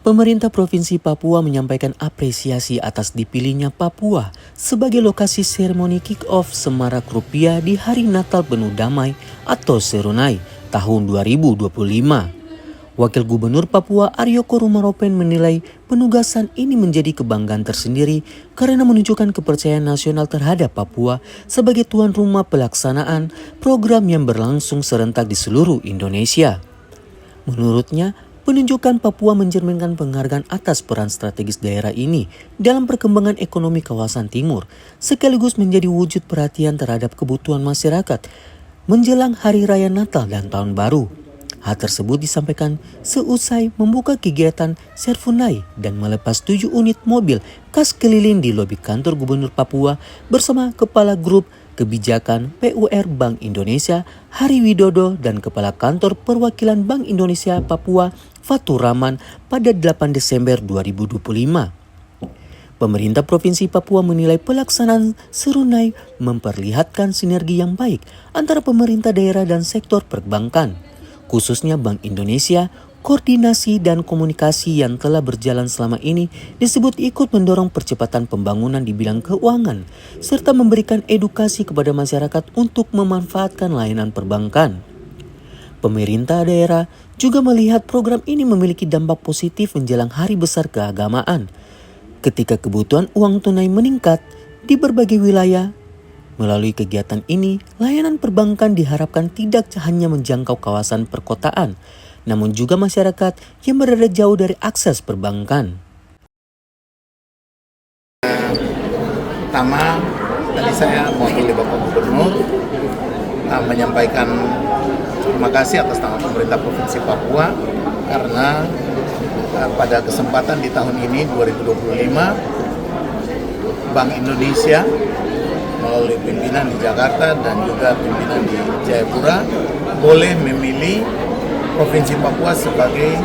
Pemerintah Provinsi Papua menyampaikan apresiasi atas dipilihnya Papua sebagai lokasi seremoni kick-off Semarak Rupiah di Hari Natal Penuh Damai atau Serunai tahun 2025. Wakil Gubernur Papua Aryo Korumaropen menilai penugasan ini menjadi kebanggaan tersendiri karena menunjukkan kepercayaan nasional terhadap Papua sebagai tuan rumah pelaksanaan program yang berlangsung serentak di seluruh Indonesia. Menurutnya, penunjukan Papua mencerminkan penghargaan atas peran strategis daerah ini dalam perkembangan ekonomi kawasan timur, sekaligus menjadi wujud perhatian terhadap kebutuhan masyarakat menjelang Hari Raya Natal dan Tahun Baru. Hal tersebut disampaikan seusai membuka kegiatan Serfunai dan melepas 7 unit mobil khas keliling di lobi kantor Gubernur Papua bersama Kepala Grup Kebijakan PUR Bank Indonesia Hari Widodo dan Kepala Kantor Perwakilan Bank Indonesia Papua Fatur Rahman pada 8 Desember 2025. Pemerintah Provinsi Papua menilai pelaksanaan Serunai memperlihatkan sinergi yang baik antara pemerintah daerah dan sektor perbankan, khususnya Bank Indonesia. Koordinasi dan komunikasi yang telah berjalan selama ini disebut ikut mendorong percepatan pembangunan di bidang keuangan, serta memberikan edukasi kepada masyarakat untuk memanfaatkan layanan perbankan. Pemerintah daerah juga melihat program ini memiliki dampak positif menjelang hari besar keagamaan, ketika kebutuhan uang tunai meningkat di berbagai wilayah. Melalui kegiatan ini, layanan perbankan diharapkan tidak hanya menjangkau kawasan perkotaan, namun juga masyarakat yang berada jauh dari akses perbankan. Pertama, tadi saya mewakili Bapak Gubernur menyampaikan terima kasih atas nama pemerintah Provinsi Papua karena pada kesempatan di tahun ini 2025 Bank Indonesia melalui pimpinan di Jakarta dan juga pimpinan di Jayapura boleh memilih Provinsi Papua sebagai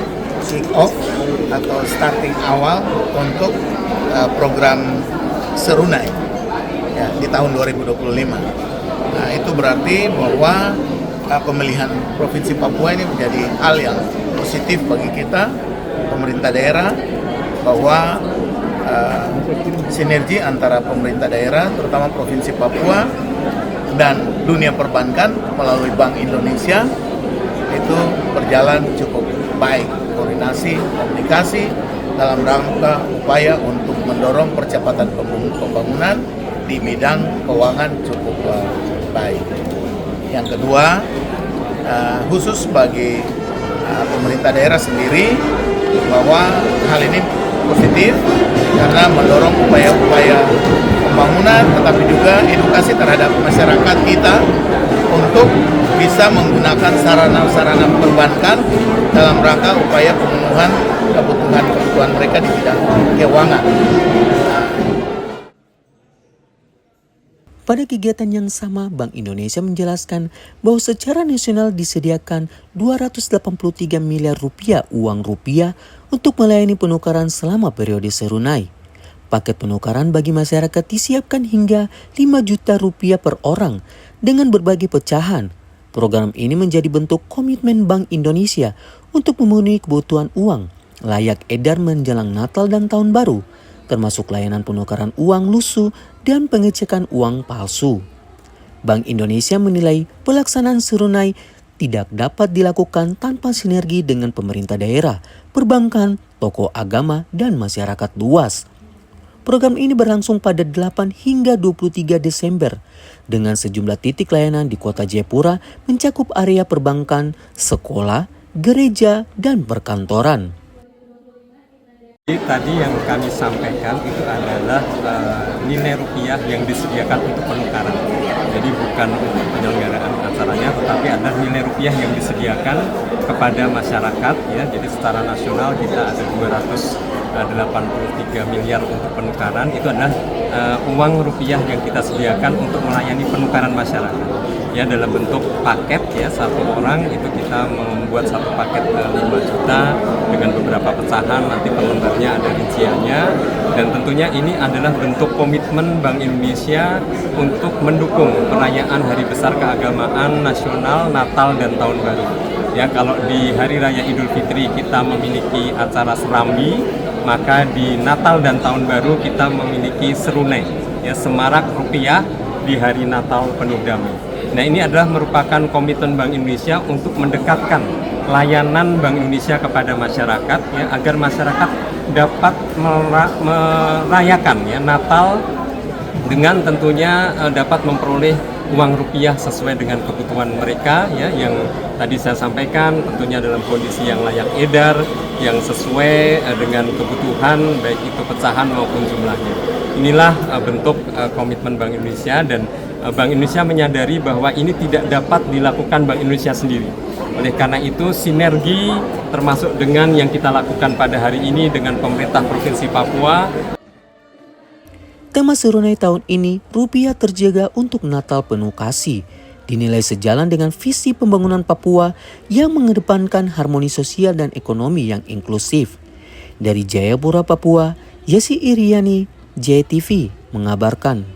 kick-off atau starting awal untuk program Serunai ya, di tahun 2025. Nah, itu berarti bahwa pemilihan Provinsi Papua ini menjadi hal yang positif bagi kita, pemerintah daerah, bahwa sinergi antara pemerintah daerah, terutama Provinsi Papua, dan dunia perbankan melalui Bank Indonesia itu berjalan cukup baik, koordinasi, komunikasi dalam rangka upaya untuk mendorong percepatan pembangunan di bidang keuangan cukup baik. Yang kedua, khusus bagi pemerintah daerah sendiri, bahwa hal ini positif karena mendorong upaya-upaya pembangunan, tetapi juga edukasi terhadap masyarakat kita untuk bisa menggunakan sarana-sarana perbankan dalam rangka upaya pemenuhan kebutuhan mereka di bidang keuangan. Pada kegiatan yang sama, Bank Indonesia menjelaskan bahwa secara nasional disediakan 283 miliar rupiah uang rupiah untuk melayani penukaran selama periode Serunai. Paket penukaran bagi masyarakat disiapkan hingga 5 juta rupiah per orang dengan berbagai pecahan. Program ini menjadi bentuk komitmen Bank Indonesia untuk memenuhi kebutuhan uang layak edar menjelang Natal dan Tahun Baru, termasuk layanan penukaran uang lusuh dan pengecekan uang palsu. Bank Indonesia menilai pelaksanaan Serunai tidak dapat dilakukan tanpa sinergi dengan pemerintah daerah, perbankan, tokoh agama, dan masyarakat luas. Program ini berlangsung pada 8 hingga 23 Desember dengan sejumlah titik layanan di Kota Jayapura mencakup area perbankan, sekolah, gereja, dan perkantoran. Tadi yang kami sampaikan itu adalah nilai rupiah yang disediakan untuk penukaran. Jadi bukan untuk penyelenggaraan acaranya, tetapi ada nilai rupiah yang disediakan kepada masyarakat. Ya, jadi secara nasional kita ada 283 miliar untuk penukaran. Itu adalah uang rupiah yang kita sediakan untuk melayani penukaran masyarakat. Ya, dalam bentuk paket ya, satu orang itu kita membuat satu paket 5 juta dengan beberapa pecahan, nanti per lembarnya ada rinciannya, dan tentunya ini adalah bentuk komitmen Bank Indonesia untuk mendukung perayaan Hari Besar Keagamaan Nasional Natal dan Tahun Baru. Ya, kalau di Hari Raya Idul Fitri kita memiliki acara serambi, maka di Natal dan Tahun Baru kita memiliki serunai, ya, semarak rupiah di hari Natal penuh damai. Nah, ini adalah merupakan komitmen Bank Indonesia untuk mendekatkan layanan Bank Indonesia kepada masyarakat, ya, agar masyarakat dapat merayakan, ya, Natal dengan tentunya dapat memperoleh uang rupiah sesuai dengan kebutuhan mereka, ya, yang tadi saya sampaikan tentunya dalam kondisi yang layak edar, yang sesuai dengan kebutuhan baik itu pecahan maupun jumlahnya. Inilah bentuk komitmen Bank Indonesia, dan Bank Indonesia menyadari bahwa ini tidak dapat dilakukan Bank Indonesia sendiri. Oleh karena itu, sinergi termasuk dengan yang kita lakukan pada hari ini dengan pemerintah Provinsi Papua. Tema serunai tahun ini, rupiah terjaga untuk Natal penuh kasih, dinilai sejalan dengan visi pembangunan Papua yang mengedepankan harmoni sosial dan ekonomi yang inklusif. Dari Jayapura, Papua, Yesi Iriani, JTV mengabarkan.